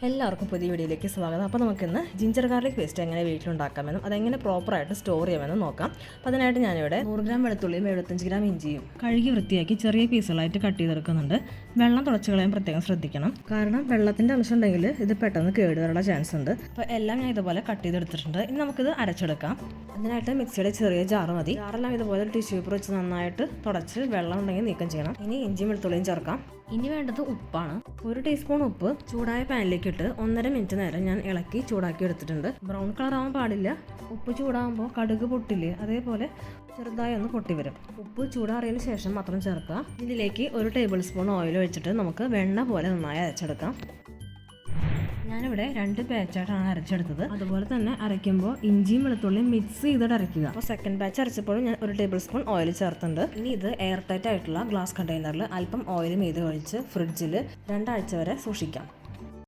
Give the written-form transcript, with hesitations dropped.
എല്ലാവർക്കും പുതിയ വീഡിയോയിലേക്ക് സ്വാഗതം. അപ്പോൾ നമുക്കിന്ന് ജിഞ്ചർ ഗാർലിക് പേസ്റ്റ് എങ്ങനെ വീട്ടിലുണ്ടാക്കാമെന്നും അതെങ്ങനെ പ്രോപ്പറായിട്ട് സ്റ്റോർ ചെയ്യാമെന്നും നോക്കാം. അപ്പോൾ അതിനായിട്ട് ഞാനിവിടെ 100 ഗ്രാം വെളുത്തുള്ളിയും 75 ഗ്രാം ഇഞ്ചിയും കഴുകി വൃത്തിയാക്കി ചെറിയ പീസുകളായിട്ട് കട്ട് ചെയ്തെടുക്കുന്നുണ്ട്. വെള്ളം തുടച്ചു കളയാൻ പ്രത്യേകം ശ്രദ്ധിക്കണം, കാരണം വെള്ളത്തിൻ്റെ അംശം ഉണ്ടെങ്കിൽ ഇത് പെട്ടെന്ന് കേടുവരാനുള്ള ചാൻസ് ഉണ്ട്. അപ്പോൾ എല്ലാം ഞാൻ ഇതുപോലെ കട്ട് ചെയ്തെടുത്തിട്ടുണ്ട്. ഇനി നമുക്കിത് അരച്ചെടുക്കാം. അതിനായിട്ട് മിക്സിയുടെ ചെറിയ ജാറ് മതി. ജാറെല്ലാം ഇതുപോലെ ടിഷ്യൂ പേപ്പർ വെച്ച് നന്നായിട്ട് തുടച്ച് വെള്ളം ഉണ്ടെങ്കിൽ നീക്കം ചെയ്യണം. ഇനി ഇഞ്ചിയും വെളുത്തുള്ളിയും ചേർക്കാം. ഇനി വേണ്ടത് ഉപ്പാണ്. 1 ടീസ്പൂൺ ഉപ്പ് ചൂടായ പാനിലേക്ക് ഇട്ട് 1.5 മിനിറ്റ് നേരം ഞാൻ ഇളക്കി ചൂടാക്കി എടുത്തിട്ടുണ്ട്. ബ്രൗൺ കളർ ആവാൻ പാടില്ല. ഉപ്പ് ചൂടാകുമ്പോൾ കടുക് പൊട്ടില്ലേ, അതേപോലെ ചെറുതായി ഒന്ന് പൊട്ടി വരും. ഉപ്പ് ചൂടാറിയതിന് ശേഷം മാത്രം ചേർക്കുക. ഇതിലേക്ക് 1 ടേബിൾ സ്പൂൺ ഓയിൽ ഒഴിച്ചിട്ട് നമുക്ക് വെണ്ണ പോലെ നന്നായി അരച്ചെടുക്കാം. ഞാനിവിടെ 2 ബാച്ചായിട്ടാണ് അരച്ചെടുത്തത്. അതുപോലെ തന്നെ അരയ്ക്കുമ്പോൾ ഇഞ്ചിയും വെളുത്തുള്ളിയും മിക്സ് ചെയ്തിട്ട് അരയ്ക്കുക. അപ്പോൾ സെക്കൻഡ് ബാച്ച് അരച്ചപ്പോഴും ഞാൻ 1 ടേബിൾ സ്പൂൺ ഓയിൽ ചേർത്തിട്ടുണ്ട്. ഇനി ഇത് എയർ ടൈറ്റ് ആയിട്ടുള്ള ഗ്ലാസ് കണ്ടെയ്നറിൽ അല്പം ഓയിൽ മീതെ ഒഴിച്ച് ഫ്രിഡ്ജിൽ 2 ആഴ്ച വരെ സൂക്ഷിക്കാം.